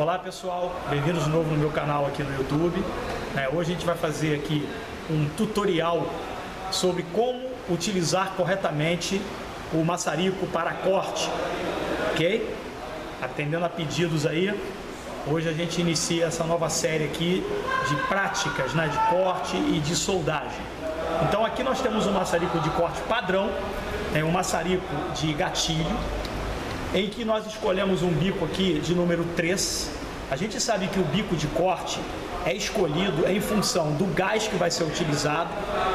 Olá pessoal, bem-vindos de novo no meu canal aqui no YouTube. Hoje a gente vai fazer aqui um tutorial sobre como utilizar corretamente o maçarico para corte, ok? Atendendo a pedidos aí, hoje a gente inicia essa nova série aqui de práticas, de corte e de soldagem. Então aqui nós temos um maçarico de corte padrão, um maçarico de gatilho, em que nós escolhemos um bico aqui de número 3. A gente sabe que o bico de corte é escolhido em função do gás que vai ser utilizado.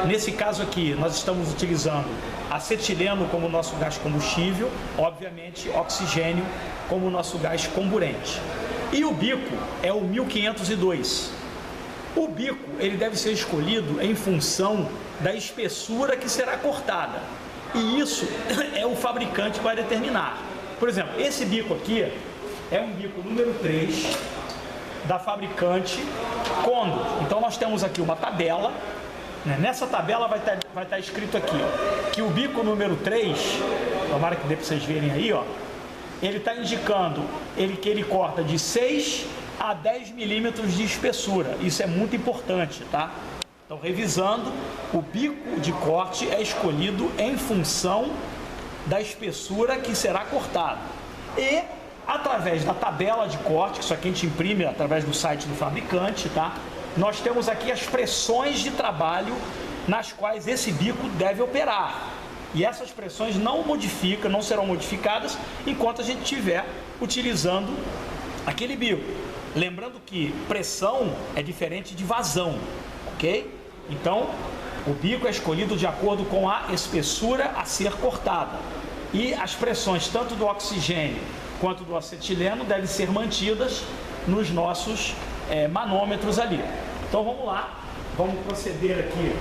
Nesse caso aqui, nós estamos utilizando acetileno como nosso gás combustível, obviamente oxigênio como nosso gás comburente. E o bico é o 1502. O bico ele deve ser escolhido em função da espessura que será cortada. E isso é o fabricante que vai determinar. Por exemplo, esse bico aqui é um bico número 3 da fabricante Condor. Então nós temos aqui uma tabela, nessa tabela vai estar escrito aqui, que o bico número 3, tomara que dê para vocês verem aí, ele está indicando que ele corta de 6 a 10 milímetros de espessura. Isso é muito importante, tá? Então, revisando, o bico de corte é escolhido em função da espessura que será cortada. E, através da tabela de corte, que isso aqui a gente imprime através do site do fabricante, tá? Nós temos aqui as pressões de trabalho nas quais esse bico deve operar. E essas pressões não serão modificadas enquanto a gente estiver utilizando aquele bico. Lembrando que pressão é diferente de vazão, ok? Então, o bico é escolhido de acordo com a espessura a ser cortada. E as pressões tanto do oxigênio quanto do acetileno devem ser mantidas nos nossos manômetros ali. Então vamos lá, vamos proceder aqui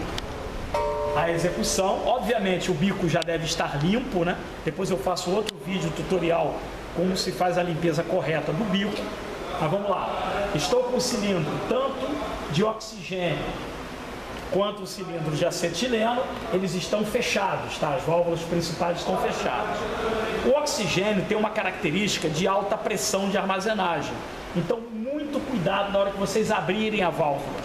à execução. Obviamente o bico já deve estar limpo, né? Depois eu faço outro vídeo tutorial como se faz a limpeza correta do bico. Mas vamos lá, estou com o cilindro tanto de oxigênio quanto o cilindro de acetileno, eles estão fechados, tá? As válvulas principais estão fechadas. O oxigênio tem uma característica de alta pressão de armazenagem, então muito cuidado na hora que vocês abrirem a válvula.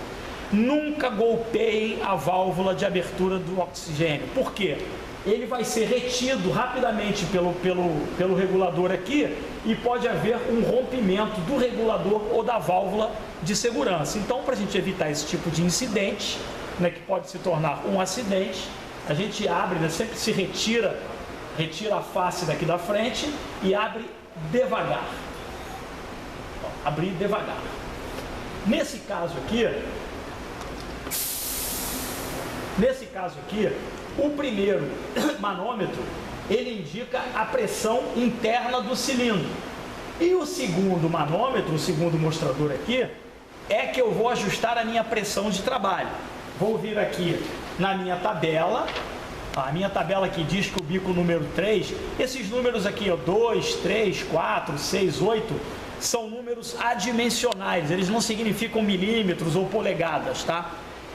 Nunca golpeiem a válvula de abertura do oxigênio. Por quê? Ele vai ser retido rapidamente pelo regulador aqui e pode haver um rompimento do regulador ou da válvula de segurança. Então, para a gente evitar esse tipo de incidente, que pode se tornar um acidente, a gente abre, sempre se retira a face daqui da frente e abre devagar. Abrir devagar. Nesse caso aqui, o primeiro manômetro, ele indica a pressão interna do cilindro. E o segundo manômetro, o segundo mostrador aqui, é que eu vou ajustar a minha pressão de trabalho. Vou vir aqui na minha tabela, a minha tabela aqui diz que o bico número 3, esses números aqui, 2, 3, 4, 6, 8, são números adimensionais, eles não significam milímetros ou polegadas, tá?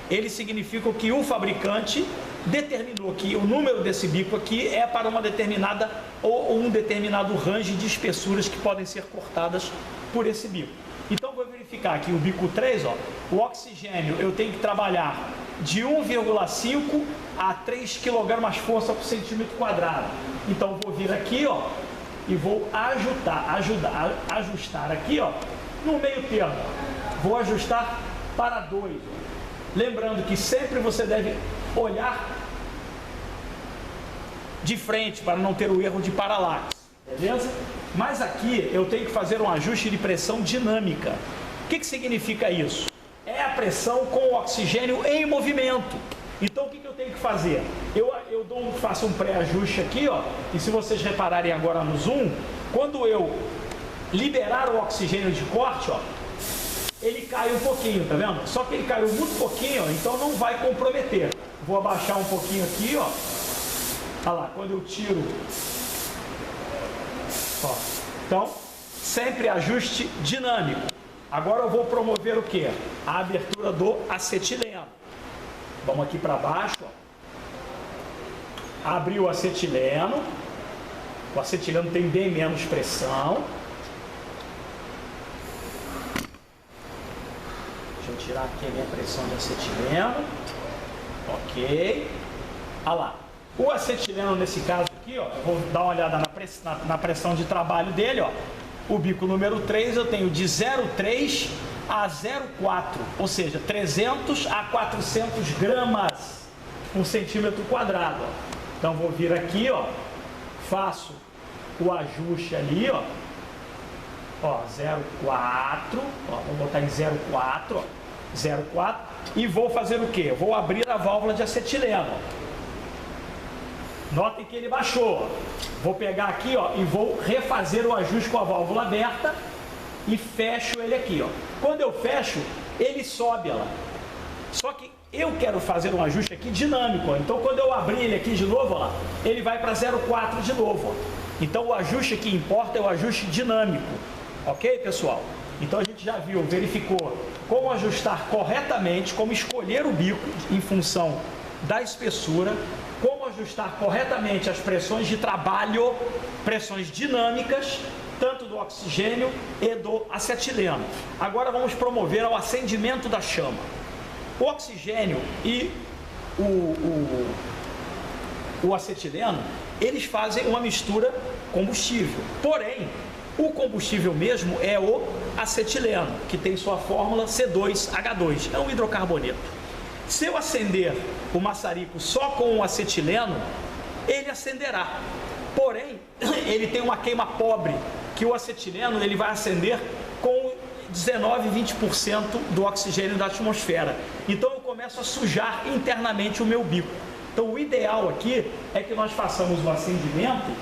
Eles significam que o fabricante determinou que o número desse bico aqui é para uma determinada ou um determinado range de espessuras que podem ser cortadas por esse bico. Então vou verificar aqui o bico 3, o oxigênio eu tenho que trabalhar de 1,5 a 3 kg força por centímetro quadrado. Então vou vir aqui, e vou ajustar aqui, no meio termo. Vou ajustar para 2. Lembrando que sempre você deve olhar de frente para não ter o erro de paralaxe, beleza? Mas aqui eu tenho que fazer um ajuste de pressão dinâmica. O que significa isso? É a pressão com o oxigênio em movimento. Então o que eu tenho que fazer? Eu faço um pré-ajuste aqui, e se vocês repararem agora no zoom, quando eu liberar o oxigênio de corte, ele cai um pouquinho, tá vendo? Só que ele caiu muito pouquinho, então não vai comprometer. Vou abaixar um pouquinho aqui, olha lá, quando eu tiro, então sempre ajuste dinâmico. Agora eu vou promover o que? A abertura do acetileno. Vamos aqui para baixo, Abrir o acetileno tem bem menos pressão. Vou tirar aqui a minha pressão de acetileno. Ok. Olha lá. O acetileno, nesse caso aqui, ó, vou dar uma olhada na pressão de trabalho dele, ó. O bico número 3 eu tenho de 0,3 a 0,4, ou seja, 300 a 400 gramas por centímetro quadrado. Ó. Então vou vir aqui, ó, faço o ajuste ali, ó, 0,4, ó, vou botar em 0,4, ó, 0,4, e vou fazer o que? Vou abrir a válvula de acetileno. Notem que ele baixou. Vou pegar aqui, ó, e vou refazer o ajuste com a válvula aberta e fecho ele aqui, ó. Quando eu fecho, ele sobe lá. Só que eu quero fazer um ajuste aqui dinâmico, ó. Então quando eu abrir ele aqui de novo, ó, ele vai para 0,4 de novo, ó. Então o ajuste que importa é o ajuste dinâmico. Ok, pessoal? Então a gente já viu, verificou como ajustar corretamente, como escolher o bico em função da espessura, como ajustar corretamente as pressões de trabalho, pressões dinâmicas, tanto do oxigênio e do acetileno. Agora vamos promover o acendimento da chama. O oxigênio e o acetileno, eles fazem uma mistura combustível. Porém, o combustível mesmo é o acetileno, que tem sua fórmula C2H2, é um hidrocarboneto. Se eu acender o maçarico só com o acetileno, ele acenderá. Porém, ele tem uma queima pobre, que o acetileno ele vai acender com 19, 20% do oxigênio da atmosfera. Então eu começo a sujar internamente o meu bico. Então o ideal aqui é que nós façamos o acendimento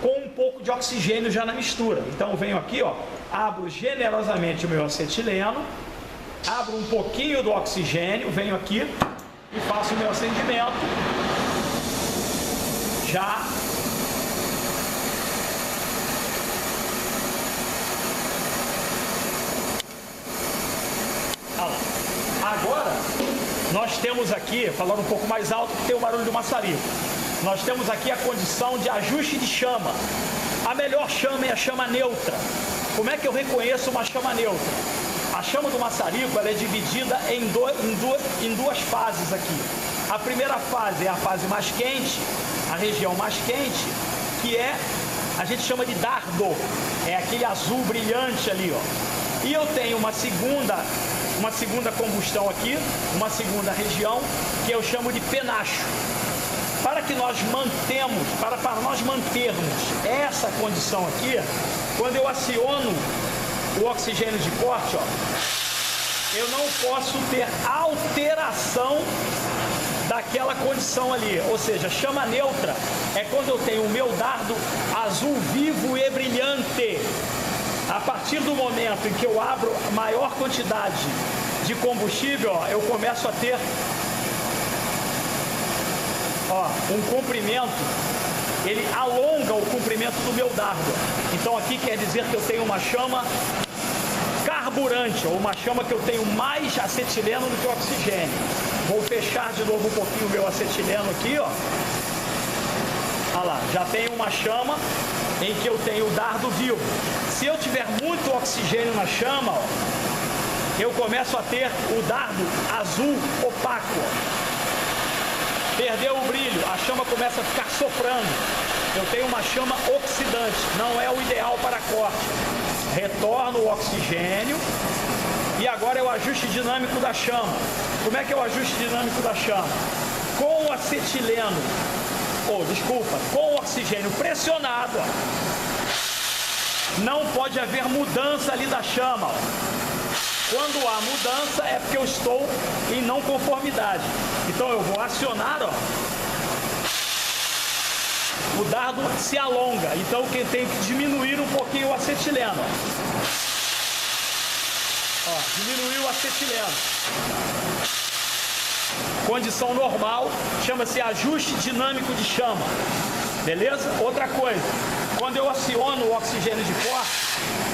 com um pouco de oxigênio já na mistura. Então eu venho aqui, ó, abro generosamente o meu acetileno, abro um pouquinho do oxigênio, venho aqui e faço o meu acendimento. Já agora nós temos aqui, falando um pouco mais alto que tem o barulho do maçarico, nós temos aqui a condição de ajuste de chama. A melhor chama é a chama neutra. Como é que eu reconheço uma chama neutra? A chama do maçarico ela é dividida em duas fases aqui. A primeira fase é a fase mais quente, a região mais quente, que a gente chama de dardo, é aquele azul brilhante ali, ó. E eu tenho uma segunda combustão aqui, uma segunda região, que eu chamo de penacho. Para nós mantermos essa condição aqui, quando eu aciono o oxigênio de corte, ó, eu não posso ter alteração daquela condição ali, ou seja, chama neutra é quando eu tenho o meu dardo azul vivo e brilhante. A partir do momento em que eu abro maior quantidade de combustível, ó, eu começo a ter, ó, um comprimento, ele alonga o comprimento do meu dardo. Então aqui quer dizer que eu tenho uma chama carburante, ou uma chama que eu tenho mais acetileno do que oxigênio. Vou fechar de novo um pouquinho o meu acetileno aqui, ó. Olha lá, já tenho uma chama em que eu tenho o dardo vivo. Se eu tiver muito oxigênio na chama, ó, eu começo a ter o dardo azul opaco, ó. Perdeu o brilho, a chama começa a ficar soprando. Eu tenho uma chama oxidante, não é o ideal para corte. Retorno o oxigênio e agora é o ajuste dinâmico da chama. Como é que é o ajuste dinâmico da chama? Com o acetileno, com o oxigênio pressionado, ó, não pode haver mudança ali da chama, ó. Quando há mudança é porque eu estou em não conformidade. Então eu vou acionar, ó, o dardo se alonga. Então quem tem que diminuir um pouquinho o acetileno. Ó, diminuiu o acetileno. Condição normal, chama-se ajuste dinâmico de chama. Beleza? Outra coisa, quando eu aciono o oxigênio de corte,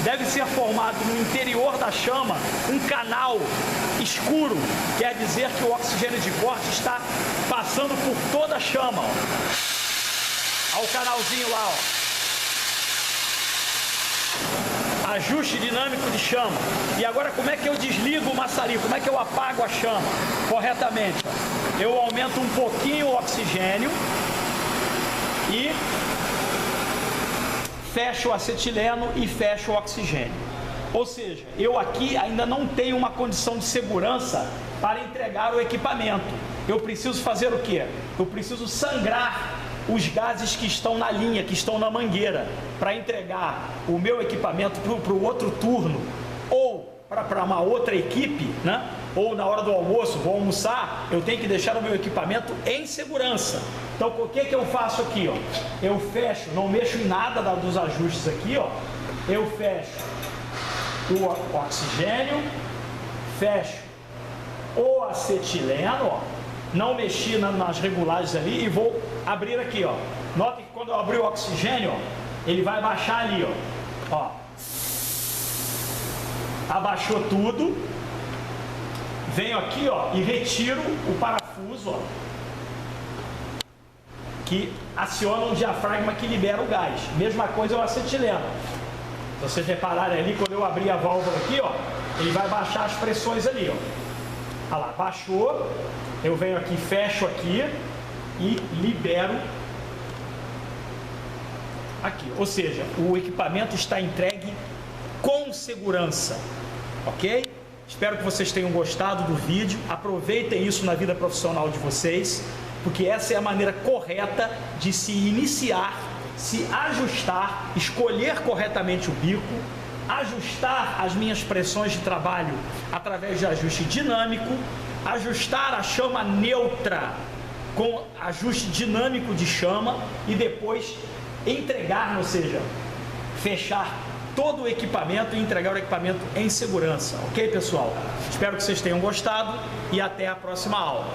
deve ser formado no interior da chama um canal escuro, quer dizer que o oxigênio de corte está passando por toda a chama, ó. Olha o canalzinho lá, ó. ajuste dinâmico de chama. E agora como é que eu desligo o maçarico? Como é que eu apago a chama corretamente? Eu aumento um pouquinho o oxigênio e fecho o acetileno e fecho o oxigênio. Ou seja, eu aqui ainda não tenho uma condição de segurança para entregar o equipamento. Eu preciso fazer o quê? Eu preciso sangrar os gases que estão na linha, que estão na mangueira, para entregar o meu equipamento para o outro turno, ou para uma outra equipe, né? Ou na hora do almoço, vou almoçar, eu tenho que deixar o meu equipamento em segurança. Então, o que eu faço aqui? Ó? Eu fecho, não mexo em nada dos ajustes aqui, ó. Eu fecho o oxigênio, fecho o acetileno, ó. Não mexi nas regulagens ali e vou abrir aqui, ó. Notem que quando eu abrir o oxigênio, ó, ele vai baixar ali, ó. Abaixou tudo. Venho aqui, ó, e retiro o parafuso, ó, que aciona um diafragma que libera o gás. Mesma coisa é o acetileno. Se vocês repararem ali, quando eu abrir a válvula aqui, ó, ele vai baixar as pressões ali, ó. Olha lá, baixou. Eu venho aqui, fecho aqui e libero aqui. Ou seja, o equipamento está entregue com segurança, ok? Espero que vocês tenham gostado do vídeo. Aproveitem isso na vida profissional de vocês, porque essa é a maneira correta de se iniciar, se ajustar, escolher corretamente o bico, ajustar as minhas pressões de trabalho através de ajuste dinâmico, ajustar a chama neutra com ajuste dinâmico de chama e depois entregar, ou seja, fechar todo o equipamento e entregar o equipamento em segurança. Ok, pessoal? Espero que vocês tenham gostado e até a próxima aula.